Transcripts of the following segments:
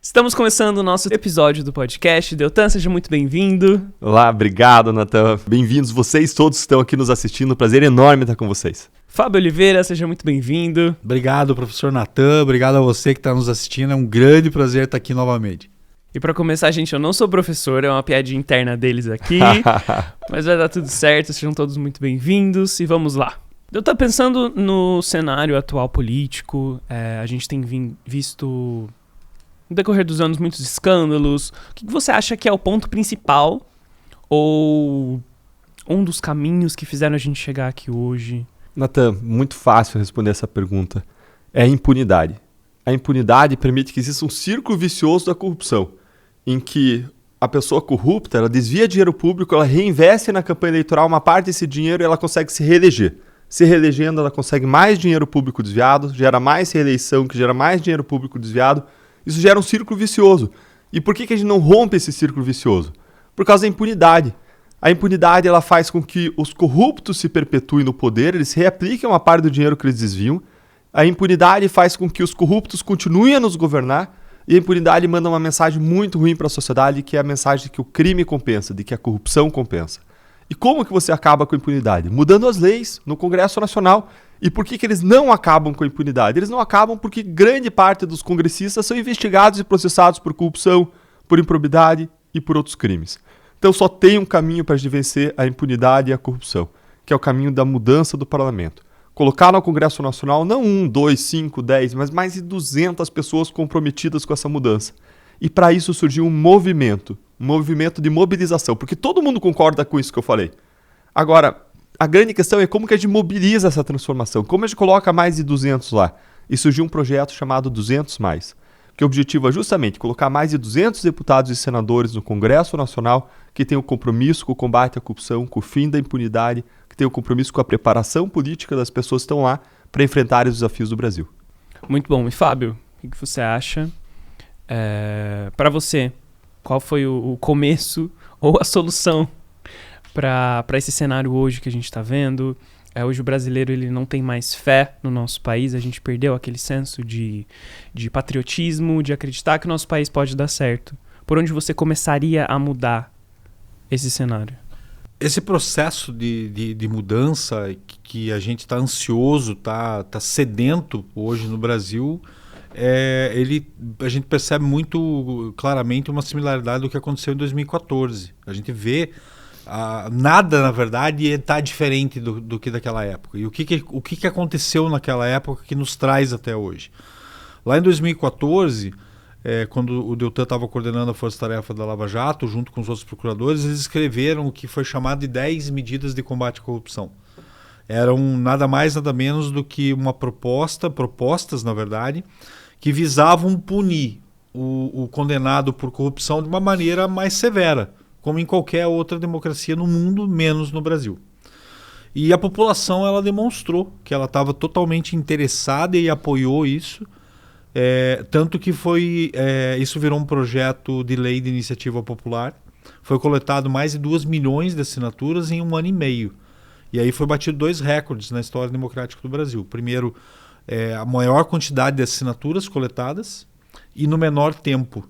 Estamos começando o nosso episódio do podcast. Deltan, seja muito bem-vindo. Olá, obrigado, Natan. Bem-vindos vocês todos que estão aqui nos assistindo. Prazer enorme estar com vocês. Fábio Oliveira, seja muito bem-vindo. Obrigado, professor Natan. Obrigado a você que está nos assistindo. É um grande prazer estar aqui novamente. E para começar, gente, eu não sou professor, é uma piadinha interna deles aqui. Mas vai dar tudo certo, sejam todos muito bem-vindos e vamos lá. Eu tô pensando no cenário atual político, a gente tem visto no decorrer dos anos muitos escândalos. O que você acha que é o ponto principal ou um dos caminhos que fizeram a gente chegar aqui hoje? Natan, muito fácil responder essa pergunta. É a impunidade. A impunidade permite que exista um círculo vicioso da corrupção, em que a pessoa corrupta, ela desvia dinheiro público, ela reinveste na campanha eleitoral uma parte desse dinheiro e ela consegue se reeleger. Se reelegendo, ela consegue mais dinheiro público desviado, gera mais reeleição, que gera mais dinheiro público desviado. Isso gera um círculo vicioso. E por que a gente não rompe esse círculo vicioso? Por causa da impunidade. A impunidade ela faz com que os corruptos se perpetuem no poder, eles reapliquem uma parte do dinheiro que eles desviam. A impunidade faz com que os corruptos continuem a nos governar. E a impunidade manda uma mensagem muito ruim para a sociedade, que é a mensagem de que o crime compensa, de que a corrupção compensa. E como que você acaba com a impunidade? Mudando as leis no Congresso Nacional. E por que eles não acabam com a impunidade? Eles não acabam porque grande parte dos congressistas são investigados e processados por corrupção, por improbidade e por outros crimes. Então só tem um caminho para a gente vencer a impunidade e a corrupção, que é o caminho da mudança do parlamento. Colocar no Congresso Nacional não 1, 2, 5, 10, mas mais de 200 pessoas comprometidas com essa mudança. E para isso surgiu um movimento de mobilização, porque todo mundo concorda com isso que eu falei. Agora, a grande questão é como que a gente mobiliza essa transformação, como a gente coloca mais de 200 lá. E surgiu um projeto chamado 200+, que o objetivo é justamente colocar mais de 200 deputados e senadores no Congresso Nacional que tenham compromisso com o combate à corrupção, com o fim da impunidade, que tenham compromisso com a preparação política das pessoas que estão lá para enfrentarem os desafios do Brasil. Muito bom. E Fábio, o que você acha? Para você, qual foi o começo ou a solução para esse cenário hoje que a gente está vendo? Hoje o brasileiro ele não tem mais fé no nosso país, a gente perdeu aquele senso de patriotismo, de acreditar que o nosso país pode dar certo. Por onde você começaria a mudar esse cenário? Esse processo de mudança que a gente está ansioso, tá sedento hoje no Brasil, a gente percebe muito claramente uma similaridade do que aconteceu em 2014. A gente vê nada, na verdade, está diferente do que daquela época. E o que aconteceu naquela época que nos traz até hoje? Lá em 2014, quando o Deltan estava coordenando a Força-Tarefa da Lava Jato, junto com os outros procuradores, eles escreveram o que foi chamado de 10 medidas de combate à corrupção. Eram nada mais, nada menos do que propostas, na verdade, que visavam punir o condenado por corrupção de uma maneira mais severa, como em qualquer outra democracia no mundo, menos no Brasil. E a população ela demonstrou que ela estava totalmente interessada e apoiou isso, tanto que isso virou um projeto de lei de iniciativa popular. Foi coletado mais de 2 milhões de assinaturas em 1 ano e meio. E aí foi batido 2 recordes na história democrática do Brasil. Primeiro, a maior quantidade de assinaturas coletadas e no menor tempo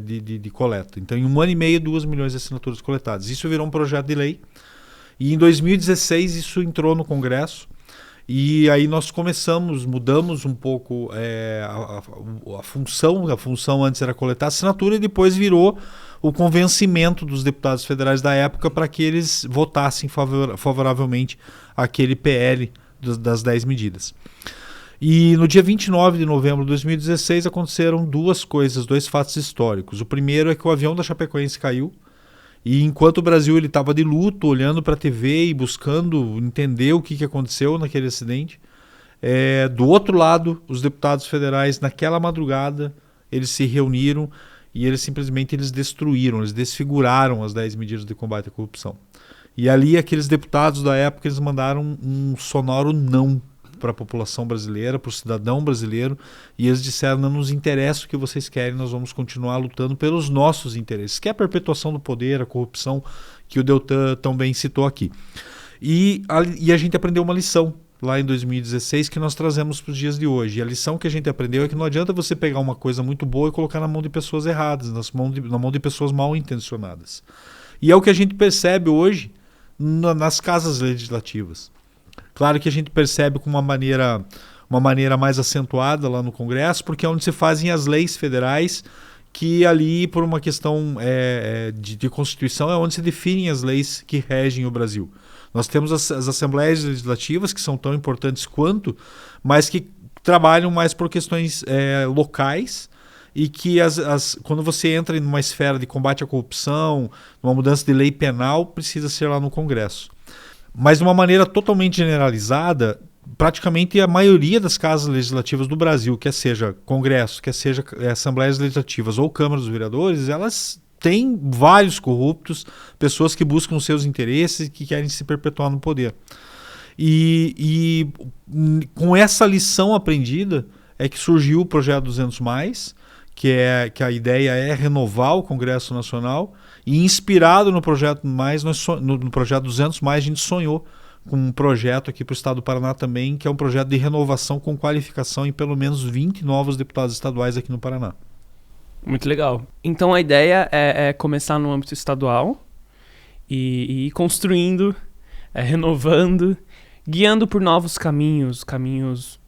de coleta. Então, em 1 ano e meio, 2 milhões de assinaturas coletadas. Isso virou um projeto de lei. E em 2016, isso entrou no Congresso. E aí nós mudamos um pouco a função. A função antes era coletar assinatura e depois virou o convencimento dos deputados federais da época para que eles votassem favoravelmente aquele PL das 10 medidas. E no dia 29 de novembro de 2016 aconteceram 2 fatos históricos. O primeiro é que o avião da Chapecoense caiu e enquanto o Brasil estava de luto, olhando para a TV e buscando entender o que aconteceu naquele acidente, do outro lado, os deputados federais, naquela madrugada, eles se reuniram e eles simplesmente destruíram, eles desfiguraram as 10 medidas de combate à corrupção. E ali aqueles deputados da época eles mandaram um sonoro não para a população brasileira, para o cidadão brasileiro, e eles disseram: não nos interessa o que vocês querem, nós vamos continuar lutando pelos nossos interesses, que é a perpetuação do poder, a corrupção que o Deltan também citou aqui. E a gente aprendeu uma lição lá em 2016 que nós trazemos para os dias de hoje. E a lição que a gente aprendeu é que não adianta você pegar uma coisa muito boa e colocar na mão de pessoas erradas, na mão de pessoas mal intencionadas. E é o que a gente percebe hoje nas casas legislativas. Claro que a gente percebe com uma maneira mais acentuada lá no Congresso, porque é onde se fazem as leis federais, que ali, por uma questão de Constituição, é onde se definem as leis que regem o Brasil. Nós temos as assembleias legislativas, que são tão importantes quanto, mas que trabalham mais por questões locais, e que quando você entra em uma esfera de combate à corrupção, uma mudança de lei penal, precisa ser lá no Congresso. Mas de uma maneira totalmente generalizada, praticamente a maioria das casas legislativas do Brasil, quer seja Congresso, quer seja Assembleias Legislativas ou Câmara dos Vereadores, elas têm vários corruptos, pessoas que buscam os seus interesses e que querem se perpetuar no poder. E com essa lição aprendida é que surgiu o Projeto 200+, que a ideia é renovar o Congresso Nacional, e inspirado no Projeto no Projeto 200+, a gente sonhou com um projeto aqui para o Estado do Paraná também, que é um projeto de renovação com qualificação em pelo menos 20 novos deputados estaduais aqui no Paraná. Muito legal. Então a ideia é começar no âmbito estadual e ir construindo, renovando, guiando por novos caminhos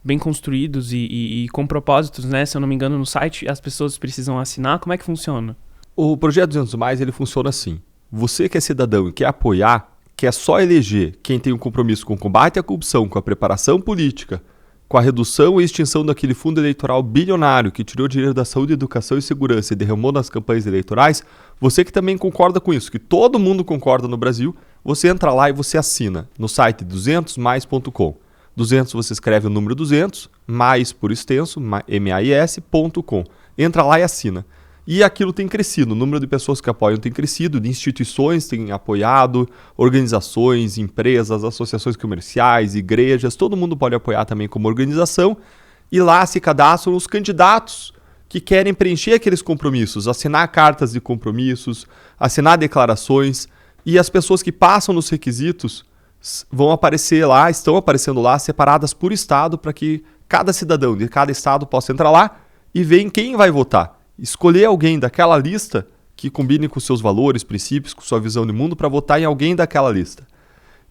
bem construídos e com propósitos, né? Se eu não me engano, no site as pessoas precisam assinar. Como é que funciona? O Projeto 200+, ele funciona assim. Você que é cidadão e quer apoiar, quer só eleger quem tem um compromisso com o combate à corrupção, com a preparação política, com a redução e extinção daquele fundo eleitoral bilionário que tirou dinheiro da saúde, educação e segurança e derramou nas campanhas eleitorais, você que também concorda com isso, que todo mundo concorda no Brasil, você entra lá e você assina no site 200mais.com. 200 você escreve o número 200, mais por extenso, mais.com. Entra lá e assina. E aquilo tem crescido, o número de pessoas que apoiam tem crescido, de instituições têm apoiado, organizações, empresas, associações comerciais, igrejas, todo mundo pode apoiar também como organização. E lá se cadastram os candidatos que querem preencher aqueles compromissos, assinar cartas de compromissos, assinar declarações. E as pessoas que passam nos requisitos vão aparecer lá, estão aparecendo lá, separadas por estado, para que cada cidadão de cada estado possa entrar lá e ver em quem vai votar. Escolher alguém daquela lista que combine com seus valores, princípios, com sua visão de mundo para votar em alguém daquela lista.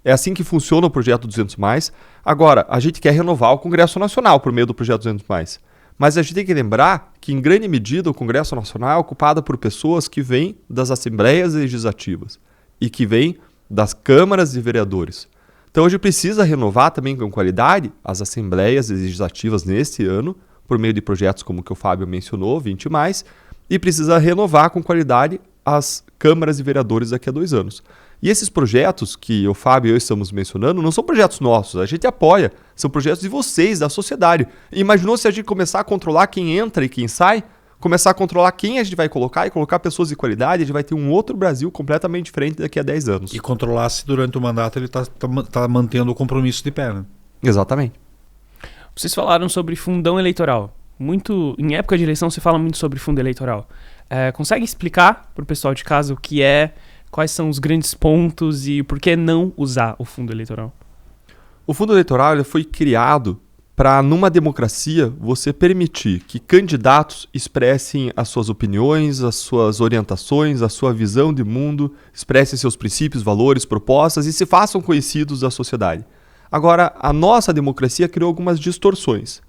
É assim que funciona o Projeto 200+. Agora, a gente quer renovar o Congresso Nacional por meio do Projeto 200+. Mas a gente tem que lembrar que, em grande medida, o Congresso Nacional é ocupado por pessoas que vêm das Assembleias Legislativas e que vêm das câmaras de vereadores. Então, a gente precisa renovar também com qualidade as Assembleias Legislativas neste ano, por meio de projetos como o que o Fábio mencionou, 20+, e precisa renovar com qualidade as câmaras de vereadores daqui a 2 anos. E esses projetos que o Fábio e eu estamos mencionando não são projetos nossos, a gente apoia, são projetos de vocês, da sociedade. Imaginou se a gente começar a controlar quem entra e quem sai, começar a controlar quem a gente vai colocar e colocar pessoas de qualidade, a gente vai ter um outro Brasil completamente diferente daqui a 10 anos. E controlar se durante o mandato ele tá mantendo o compromisso de pé, né? Exatamente. Vocês falaram sobre fundão eleitoral. Em época de eleição se fala muito sobre fundo eleitoral. Consegue explicar para o pessoal de casa o que é, quais são os grandes pontos e por que não usar o fundo eleitoral? O fundo eleitoral ele foi criado para, numa democracia, você permitir que candidatos expressem as suas opiniões, as suas orientações, a sua visão de mundo, expressem seus princípios, valores, propostas e se façam conhecidos da sociedade. Agora, a nossa democracia criou algumas distorções.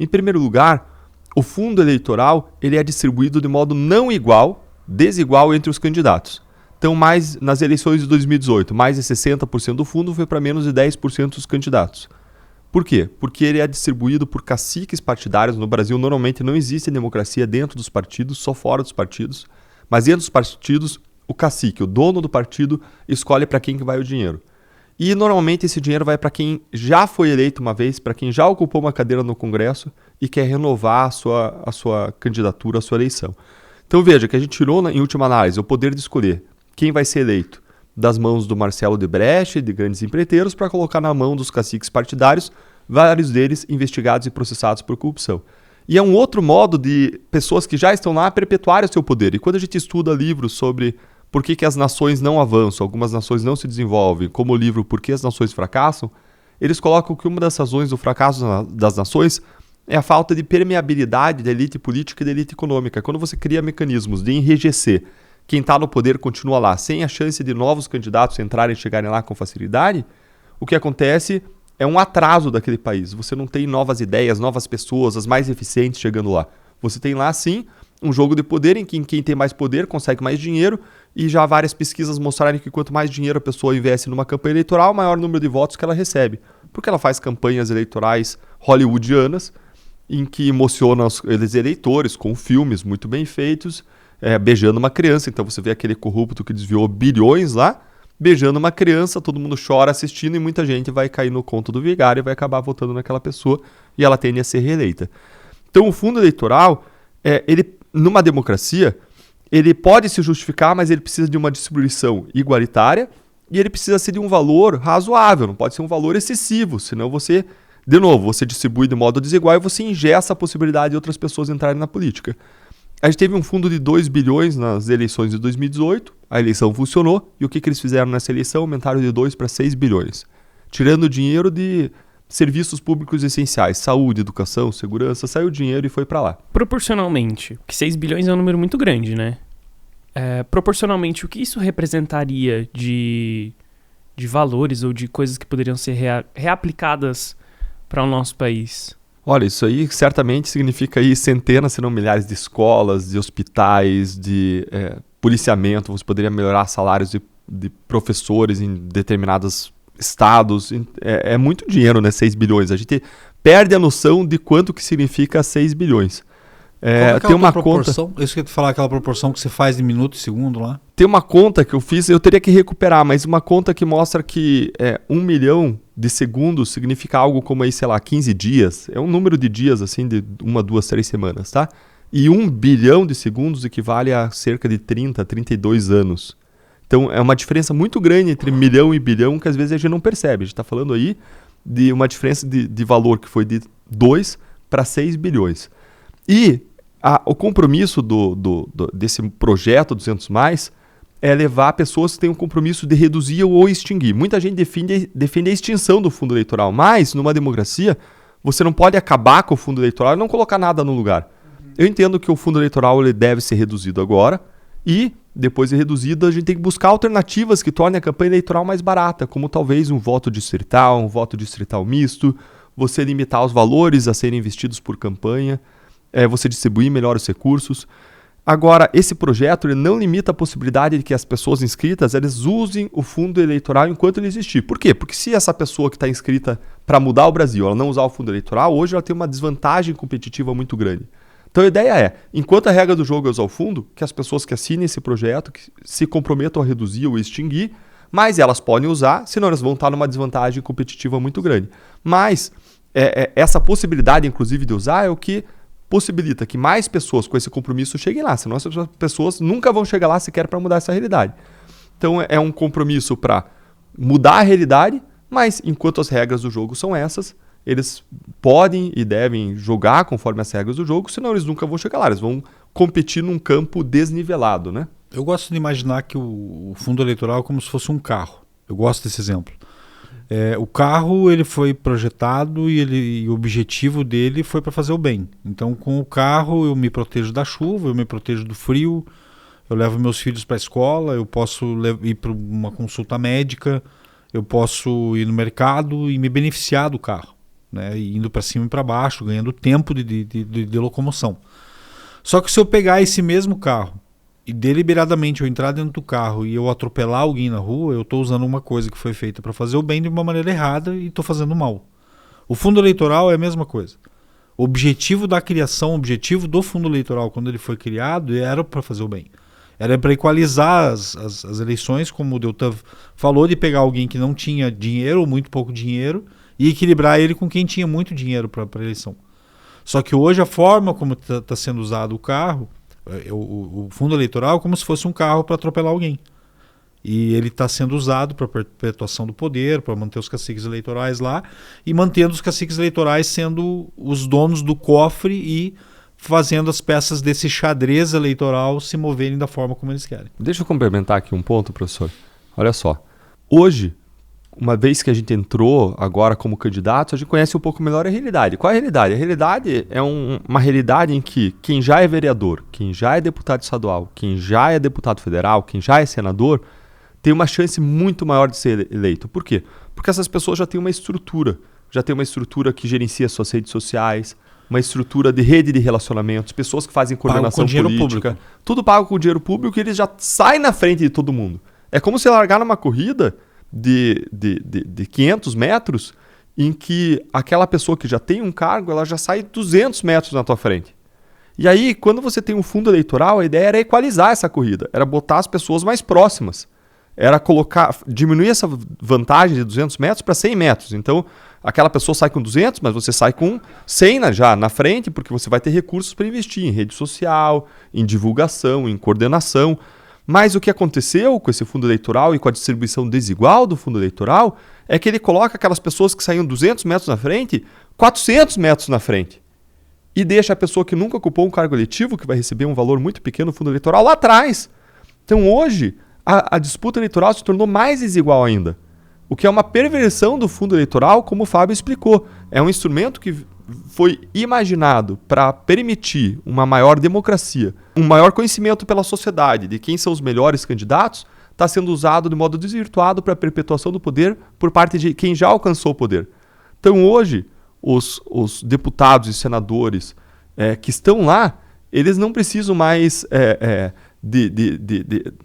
Em primeiro lugar, o fundo eleitoral ele é distribuído de modo não igual, desigual entre os candidatos. Então, nas eleições de 2018, mais de 60% do fundo foi para menos de 10% dos candidatos. Por quê? Porque ele é distribuído por caciques partidários. No Brasil, normalmente não existe democracia dentro dos partidos, só fora dos partidos. Mas dentro dos partidos, o cacique, o dono do partido, escolhe para quem que vai o dinheiro. E normalmente esse dinheiro vai para quem já foi eleito uma vez, para quem já ocupou uma cadeira no Congresso e quer renovar a sua candidatura, a sua eleição. Então veja que a gente tirou, em última análise, o poder de escolher quem vai ser eleito das mãos do Marcelo Debrecht, de grandes empreiteiros, para colocar na mão dos caciques partidários, vários deles investigados e processados por corrupção. E é um outro modo de pessoas que já estão lá perpetuarem o seu poder. E quando a gente estuda livros sobre por que que as nações não avançam, algumas nações não se desenvolvem, como o livro Por que as Nações Fracassam, eles colocam que uma das razões do fracasso das nações é a falta de permeabilidade da elite política e da elite econômica. Quando você cria mecanismos de enrijecer quem está no poder continua lá, sem a chance de novos candidatos entrarem e chegarem lá com facilidade, o que acontece é um atraso daquele país. Você não tem novas ideias, novas pessoas, as mais eficientes chegando lá. Você tem lá, sim, um jogo de poder em que quem tem mais poder consegue mais dinheiro, e já várias pesquisas mostraram que quanto mais dinheiro a pessoa investe numa campanha eleitoral, maior número de votos que ela recebe. Porque ela faz campanhas eleitorais hollywoodianas, em que emociona os eleitores com filmes muito bem feitos, beijando uma criança. Então você vê aquele corrupto que desviou bilhões lá, beijando uma criança, todo mundo chora assistindo e muita gente vai cair no conto do vigário e vai acabar votando naquela pessoa e ela tende a ser reeleita. Então o fundo eleitoral, ele, numa democracia, ele pode se justificar, mas ele precisa de uma distribuição igualitária e ele precisa ser de um valor razoável, não pode ser um valor excessivo, senão você, de novo, você distribui de modo desigual e você ingessa a possibilidade de outras pessoas entrarem na política. A gente teve um fundo de 2 bilhões nas eleições de 2018, a eleição funcionou, e o que eles fizeram nessa eleição? Aumentaram de 2 para 6 bilhões, tirando dinheiro de serviços públicos essenciais, saúde, educação, segurança, saiu dinheiro e foi para lá. Proporcionalmente, porque 6 bilhões é um número muito grande, né? Proporcionalmente, o que isso representaria de valores ou de coisas que poderiam ser reaplicadas para o nosso país? Olha, isso aí certamente significa aí centenas, se não milhares de escolas, de hospitais, de policiamento. Você poderia melhorar salários de professores em determinados estados. É muito dinheiro, né? 6 bilhões. A gente perde a noção de quanto que significa 6 bilhões. Tem uma proporção? Isso que eu ia te falar, aquela proporção que você faz de minuto e segundo lá? Tem uma conta que eu fiz, eu teria que recuperar, mas uma conta que mostra que 1 milhão de segundos significa algo como aí, sei lá, 15 dias. É um número de dias, assim, de 1, 2, 3 semanas, tá? E 1 bilhão de segundos equivale a cerca de 30, 32 anos. Então é uma diferença muito grande entre milhão e bilhão que às vezes a gente não percebe. A gente está falando aí de uma diferença de valor que foi de 2 para 6 bilhões. E o compromisso desse projeto 200+, é levar pessoas que têm um compromisso de reduzir ou extinguir. Muita gente defende a extinção do fundo eleitoral, mas numa democracia você não pode acabar com o fundo eleitoral e não colocar nada no lugar. Eu entendo que o fundo eleitoral ele deve ser reduzido agora e, depois de reduzido, a gente tem que buscar alternativas que tornem a campanha eleitoral mais barata, como talvez um voto distrital misto, você limitar os valores a serem investidos por campanha, você distribuir melhor os recursos. Agora, esse projeto ele não limita a possibilidade de que as pessoas inscritas eles usem o fundo eleitoral enquanto ele existir. Por quê? Porque se essa pessoa que está inscrita para mudar o Brasil, ela não usar o fundo eleitoral, hoje ela tem uma desvantagem competitiva muito grande. Então a ideia é, enquanto a regra do jogo é usar o fundo, que as pessoas que assinem esse projeto que se comprometam a reduzir ou extinguir, mas elas podem usar, senão elas vão estar numa desvantagem competitiva muito grande. Mas essa possibilidade, inclusive, de usar é o que possibilita que mais pessoas com esse compromisso cheguem lá, senão essas pessoas nunca vão chegar lá sequer para mudar essa realidade. Então é um compromisso para mudar a realidade, mas enquanto as regras do jogo são essas, eles podem e devem jogar conforme as regras do jogo, senão eles nunca vão chegar lá, eles vão competir num campo desnivelado, né? Eu gosto de imaginar que o fundo eleitoral é como se fosse um carro. Eu gosto desse exemplo. O carro ele foi projetado e o objetivo dele foi para fazer o bem. Então com o carro eu me protejo da chuva, eu me protejo do frio, eu levo meus filhos para a escola, eu posso ir para uma consulta médica, eu posso ir no mercado e me beneficiar do carro, né? Indo para cima e para baixo, ganhando tempo de locomoção. Só que se eu pegar esse mesmo carro e deliberadamente eu entrar dentro do carro e eu atropelar alguém na rua, eu estou usando uma coisa que foi feita para fazer o bem de uma maneira errada e estou fazendo mal. O fundo eleitoral é a mesma coisa. O objetivo da criação, o objetivo do fundo eleitoral quando ele foi criado era para fazer o bem. Era para equalizar as eleições, como o Deltan falou, de pegar alguém que não tinha dinheiro ou muito pouco dinheiro e equilibrar ele com quem tinha muito dinheiro para a eleição. Só que hoje a forma como está sendo usado o carro, o fundo eleitoral é como se fosse um carro para atropelar alguém. E ele está sendo usado para perpetuação do poder, para manter os caciques eleitorais lá, e mantendo os caciques eleitorais sendo os donos do cofre e fazendo as peças desse xadrez eleitoral se moverem da forma como eles querem. Deixa eu complementar aqui um ponto, professor. Olha só. Hoje, uma vez que a gente entrou agora como candidato, a gente conhece um pouco melhor a realidade. Qual é a realidade? A realidade é uma realidade em que quem já é vereador, quem já é deputado estadual, quem já é deputado federal, quem já é senador, tem uma chance muito maior de ser eleito. Por quê? Porque essas pessoas já têm uma estrutura. Já tem uma estrutura que gerencia suas redes sociais, uma estrutura de rede de relacionamentos, pessoas que fazem coordenação política. Tudo pago com dinheiro público e eles já saem na frente de todo mundo. É como se largar numa corrida de 500 metros em que aquela pessoa que já tem um cargo, ela já sai 200 metros na tua frente. E aí, quando você tem um fundo eleitoral, a ideia era equalizar essa corrida, era botar as pessoas mais próximas. Era diminuir essa vantagem de 200 metros para 100 metros. Então, aquela pessoa sai com 200, mas você sai com 100 já na frente, porque você vai ter recursos para investir em rede social, em divulgação, em coordenação. Mas o que aconteceu com esse fundo eleitoral e com a distribuição desigual do fundo eleitoral é que ele coloca aquelas pessoas que saíam 200 metros na frente, 400 metros na frente. E deixa a pessoa que nunca ocupou um cargo eletivo, que vai receber um valor muito pequeno no fundo eleitoral, lá atrás. Então, hoje, a disputa eleitoral se tornou mais desigual ainda. O que é uma perversão do fundo eleitoral, como o Fábio explicou. É um instrumento que foi imaginado para permitir uma maior democracia, um maior conhecimento pela sociedade de quem são os melhores candidatos, está sendo usado de modo desvirtuado para a perpetuação do poder por parte de quem já alcançou o poder. Então, hoje, os deputados e senadores que estão lá, eles não precisam mais...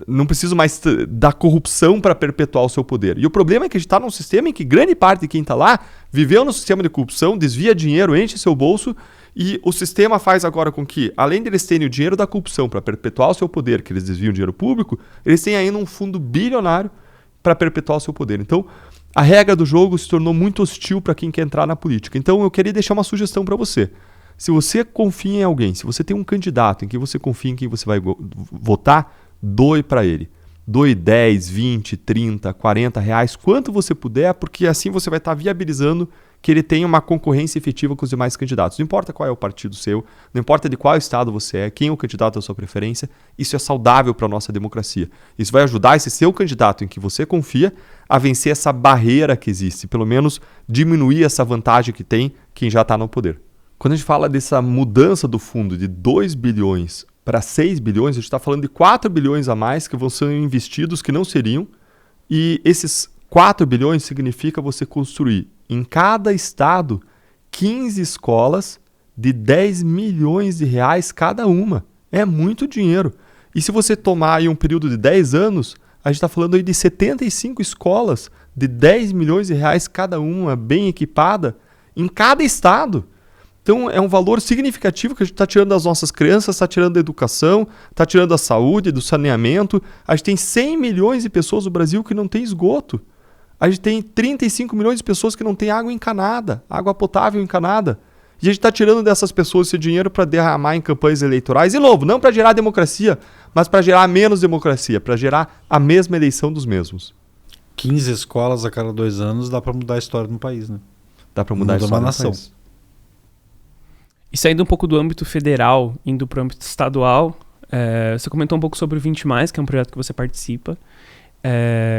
não preciso mais da corrupção para perpetuar o seu poder. E o problema é que a gente está num sistema em que grande parte de quem está lá viveu no sistema de corrupção, desvia dinheiro, enche seu bolso, e o sistema faz agora com que, além de eles terem o dinheiro da corrupção para perpetuar o seu poder, que eles desviam dinheiro público, eles têm ainda um fundo bilionário para perpetuar o seu poder. Então, a regra do jogo se tornou muito hostil para quem quer entrar na política. Então, eu queria deixar uma sugestão para você. Se você confia em alguém, se você tem um candidato em que você confia em quem você vai votar, doe para ele. Doe 10, 20, 30, 40 reais, quanto você puder, porque assim você vai estar viabilizando que ele tenha uma concorrência efetiva com os demais candidatos. Não importa qual é o partido seu, não importa de qual estado você é, quem é o candidato da sua preferência, isso é saudável para a nossa democracia. Isso vai ajudar esse seu candidato em que você confia a vencer essa barreira que existe, pelo menos diminuir essa vantagem que tem quem já está no poder. Quando a gente fala dessa mudança do fundo de 2 bilhões para 6 bilhões, a gente está falando de 4 bilhões a mais que vão ser investidos que não seriam. E esses 4 bilhões significa você construir em cada estado 15 escolas de 10 milhões de reais cada uma. É muito dinheiro. E se você tomar aí um período de 10 anos, a gente está falando aí de 75 escolas de 10 milhões de reais cada uma, bem equipada, em cada estado. Então, é um valor significativo que a gente está tirando das nossas crianças, está tirando da educação, está tirando da saúde, do saneamento. A gente tem 100 milhões de pessoas no Brasil que não tem esgoto. A gente tem 35 milhões de pessoas que não têm água encanada, água potável encanada. E a gente está tirando dessas pessoas esse dinheiro para derramar em campanhas eleitorais. E, novo, não para gerar democracia, mas para gerar menos democracia, para gerar a mesma eleição dos mesmos. 15 escolas a cada 2 anos dá para mudar a história do país, né? Dá para mudar a história do país. E saindo um pouco do âmbito federal, indo para o âmbito estadual, você comentou um pouco sobre o 20 Mais, que é um projeto que você participa.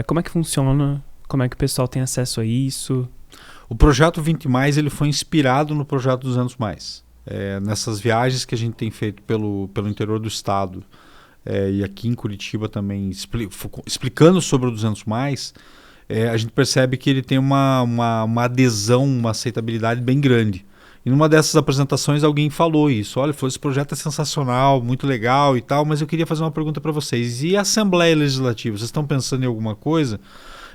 Como é que funciona? Como é que o pessoal tem acesso a isso? O projeto 20 Mais ele foi inspirado no projeto 200 Mais. Nessas viagens que a gente tem feito pelo interior do estado e aqui em Curitiba também, explicando sobre o 200 Mais, a gente percebe que ele tem uma adesão, uma aceitabilidade bem grande. E numa dessas apresentações alguém falou isso. Olha, esse projeto é sensacional, muito legal e tal, mas eu queria fazer uma pergunta para vocês. E a Assembleia Legislativa, vocês estão pensando em alguma coisa?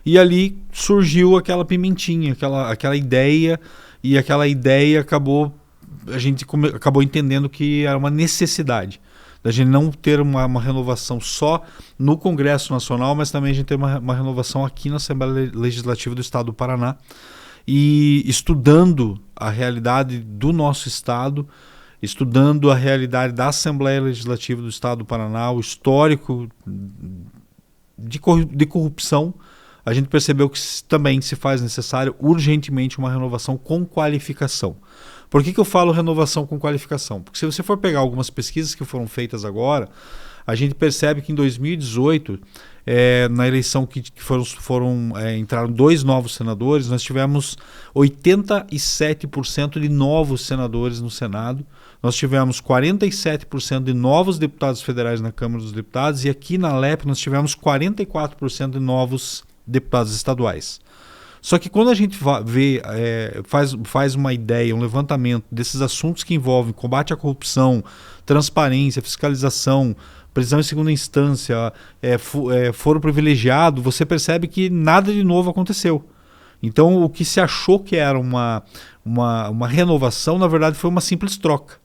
E ali surgiu aquela pimentinha, aquela ideia, e aquela ideia a gente acabou entendendo que era uma necessidade. Da gente não ter uma renovação só no Congresso Nacional, mas também a gente ter uma renovação aqui na Assembleia Legislativa do Estado do Paraná. E estudando a realidade do nosso estado, estudando a realidade da Assembleia Legislativa do Estado do Paraná, o histórico de corrupção, a gente percebeu que também se faz necessário urgentemente uma renovação com qualificação. Por que eu falo renovação com qualificação? Porque se você for pegar algumas pesquisas que foram feitas agora, a gente percebe que em 2018, na eleição que entraram 2 novos senadores, nós tivemos 87% de novos senadores no Senado, nós tivemos 47% de novos deputados federais na Câmara dos Deputados e aqui na LEP nós tivemos 44% de novos deputados estaduais. Só que quando a gente faz uma ideia, um levantamento desses assuntos que envolvem combate à corrupção, transparência, fiscalização, prisão em segunda instância, foro privilegiado, você percebe que nada de novo aconteceu. Então o que se achou que era uma renovação, na verdade foi uma simples troca.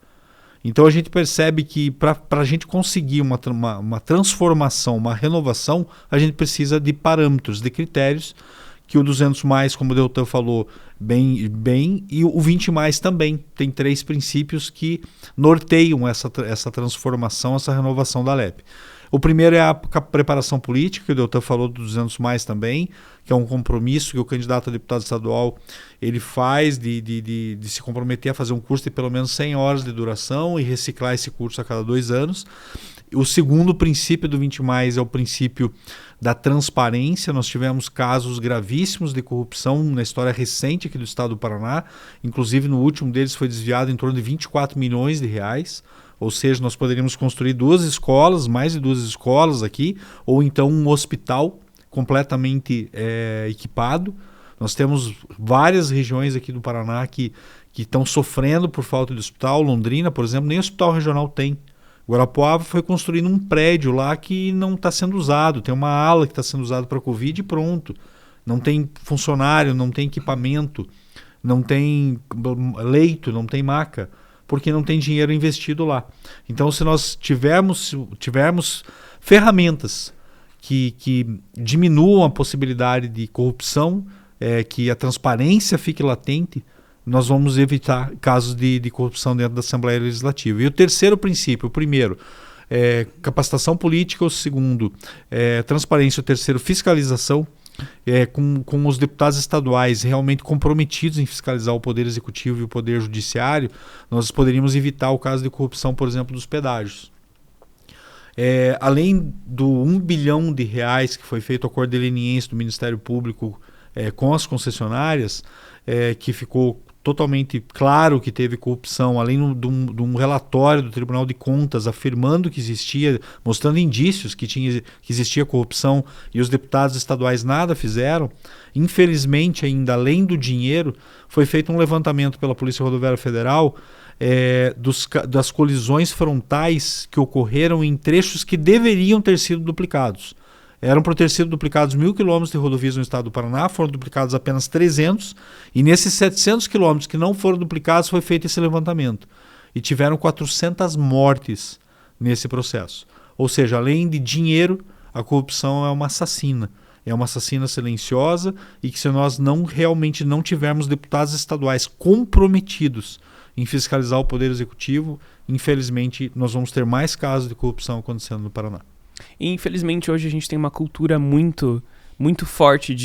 Então a gente percebe que para a gente conseguir uma transformação, uma renovação, a gente precisa de parâmetros, de critérios, que o 200+, como o Deltan falou, bem, e o 20+ também. Tem 3 princípios que norteiam essa transformação, essa renovação da LEP. O primeiro é a preparação política, que o Deltan falou do 200+ também, que é um compromisso que o candidato a deputado estadual ele faz de se comprometer a fazer um curso de pelo menos 100 horas de duração e reciclar esse curso a cada 2 anos. O segundo princípio do 20+ é o princípio da transparência. Nós tivemos casos gravíssimos de corrupção na história recente aqui do estado do Paraná. Inclusive, no último deles foi desviado em torno de 24 milhões de reais. Ou seja, nós poderíamos construir 2 escolas, mais de 2 escolas aqui, ou então um hospital completamente equipado. Nós temos várias regiões aqui do Paraná que estão sofrendo por falta de hospital. Londrina, por exemplo, nem hospital regional tem. Guarapuava foi construindo um prédio lá que não está sendo usado. Tem uma ala que está sendo usada para Covid e pronto. Não tem funcionário, não tem equipamento, não tem leito, não tem maca, porque não tem dinheiro investido lá. Então, se nós tivermos ferramentas que diminuam a possibilidade de corrupção, que a transparência fique latente, nós vamos evitar casos de corrupção dentro da Assembleia Legislativa. E o terceiro princípio, o primeiro, capacitação política, o segundo, transparência, o terceiro, fiscalização, com os deputados estaduais realmente comprometidos em fiscalizar o Poder Executivo e o Poder Judiciário, nós poderíamos evitar o caso de corrupção, por exemplo, dos pedágios. Além do R$1 bilhão que foi feito o acordo leniense do Ministério Público com as concessionárias, que ficou totalmente claro que teve corrupção, além de um relatório do Tribunal de Contas afirmando que existia, mostrando indícios que existia corrupção, e os deputados estaduais nada fizeram. Infelizmente, ainda além do dinheiro, foi feito um levantamento pela Polícia Rodoviária Federal das colisões frontais que ocorreram em trechos que deveriam ter sido duplicados. Eram para ter sido duplicados 1.000 quilômetros de rodovias no estado do Paraná, foram duplicados apenas 300, e nesses 700 quilômetros que não foram duplicados foi feito esse levantamento. E tiveram 400 mortes nesse processo. Ou seja, além de dinheiro, a corrupção é uma assassina. É uma assassina silenciosa, e que se nós realmente não tivermos deputados estaduais comprometidos em fiscalizar o Poder Executivo, infelizmente nós vamos ter mais casos de corrupção acontecendo no Paraná. E, infelizmente, hoje a gente tem uma cultura muito, muito forte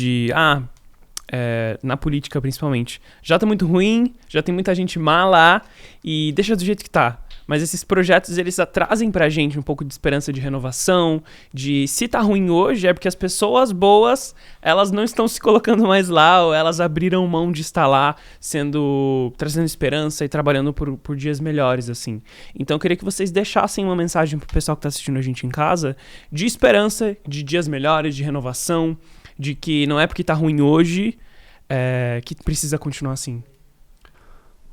na política principalmente. Já tá muito ruim, já tem muita gente má lá e deixa do jeito que tá. Mas esses projetos, eles trazem pra gente um pouco de esperança de renovação, de se tá ruim hoje é porque as pessoas boas, elas não estão se colocando mais lá, ou elas abriram mão de estar lá, trazendo esperança e trabalhando por dias melhores, assim. Então eu queria que vocês deixassem uma mensagem pro pessoal que tá assistindo a gente em casa, de esperança, de dias melhores, de renovação, de que não é porque tá ruim hoje que precisa continuar assim.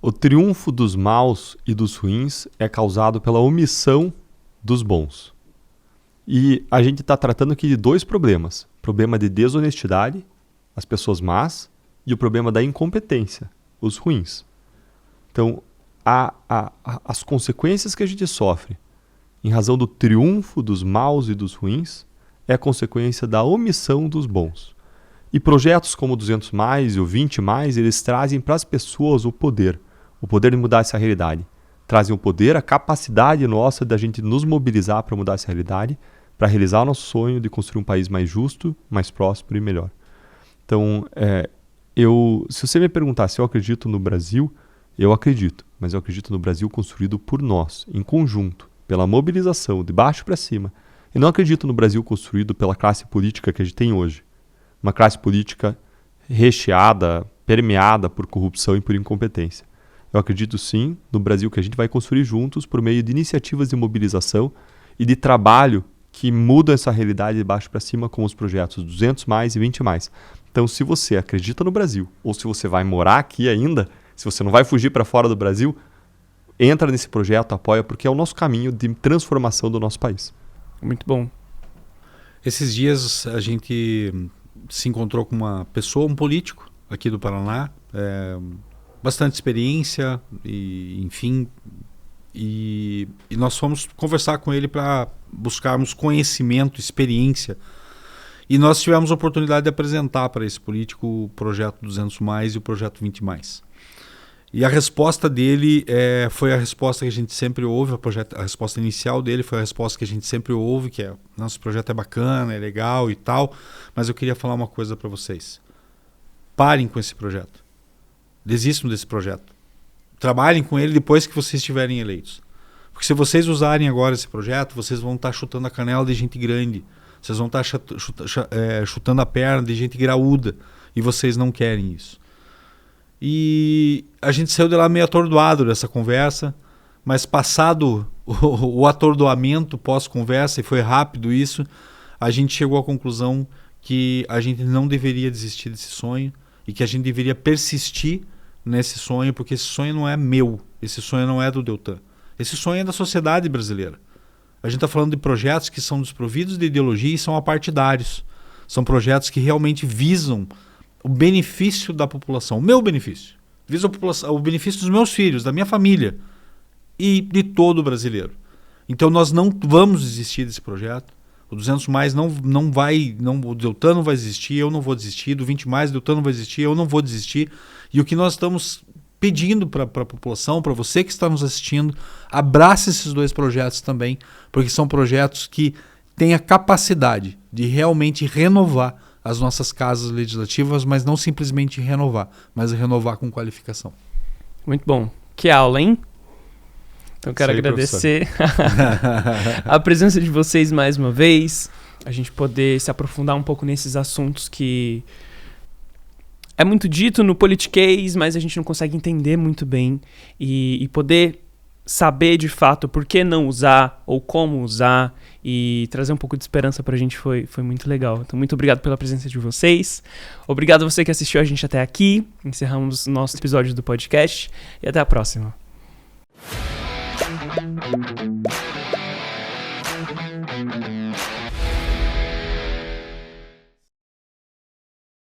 O triunfo dos maus e dos ruins é causado pela omissão dos bons. E a gente está tratando aqui de 2 problemas. O problema de desonestidade, as pessoas más, e o problema da incompetência, os ruins. Então, as consequências que a gente sofre em razão do triunfo dos maus e dos ruins é a consequência da omissão dos bons. E projetos como o 200+, e o 20+, eles trazem para as pessoas o poder de mudar essa realidade. Trazem o poder, a capacidade nossa da gente nos mobilizar para mudar essa realidade, para realizar o nosso sonho de construir um país mais justo, mais próspero e melhor. Então, se você me perguntar se eu acredito no Brasil, Eu acredito, mas eu acredito no Brasil construído por nós, em conjunto, pela mobilização, de baixo para cima. E não acredito no Brasil construído pela classe política que a gente tem hoje. Uma classe política recheada, permeada por corrupção e por incompetência. Eu acredito sim no Brasil que a gente vai construir juntos por meio de iniciativas de mobilização e de trabalho que mudam essa realidade de baixo para cima com os projetos 200 mais e 20 mais. Então, se você acredita no Brasil, ou se você vai morar aqui ainda, se você não vai fugir para fora do Brasil, entra nesse projeto, apoia, porque é o nosso caminho de transformação do nosso país. Muito bom. Esses dias a gente se encontrou com uma pessoa, um político aqui do Paraná, bastante experiência, e, enfim, e nós fomos conversar com ele para buscarmos conhecimento, experiência, e nós tivemos a oportunidade de apresentar para esse político o projeto 200 mais e o projeto 20 mais. E a resposta dele foi a resposta que a gente sempre ouve, a resposta inicial dele foi a resposta que a gente sempre ouve, que é: nosso projeto é bacana, é legal e tal, mas eu queria falar uma coisa para vocês. Parem com esse projeto. Desistam desse projeto. Trabalhem com ele depois que vocês estiverem eleitos. Porque se vocês usarem agora esse projeto, vocês vão estar chutando a canela de gente grande, vocês vão estar chutando a perna de gente graúda, e vocês não querem isso. E a gente saiu de lá meio atordoado dessa conversa, mas passado o atordoamento pós-conversa, e foi rápido isso, a gente chegou à conclusão que a gente não deveria desistir desse sonho e que a gente deveria persistir nesse sonho, porque esse sonho não é meu, esse sonho não é do Deltan, esse sonho é da sociedade brasileira. A gente está falando de projetos que são desprovidos de ideologia e são apartidários. São projetos que realmente visam o benefício da população, o meu benefício. Visa o benefício dos meus filhos, da minha família e de todo o brasileiro. Então nós não vamos desistir desse projeto. O 200 mais não vai, o Deltan não vai desistir, eu não vou desistir. Do 20 mais, o Deltan não vai desistir, eu não vou desistir. E o que nós estamos pedindo para a população, para você que está nos assistindo, abrace esses dois projetos também, porque são projetos que têm a capacidade de realmente renovar as nossas casas legislativas, mas não simplesmente renovar, mas renovar com qualificação. Muito bom. Que aula, hein? Então eu quero agradecer a presença de vocês mais uma vez, a gente poder se aprofundar um pouco nesses assuntos que é muito dito no politiquês, mas a gente não consegue entender muito bem, e poder saber de fato por que não usar ou como usar e trazer um pouco de esperança pra gente foi muito legal. Então muito obrigado pela presença de vocês, obrigado a você que assistiu a gente até aqui, encerramos o nosso episódio do podcast e até a próxima.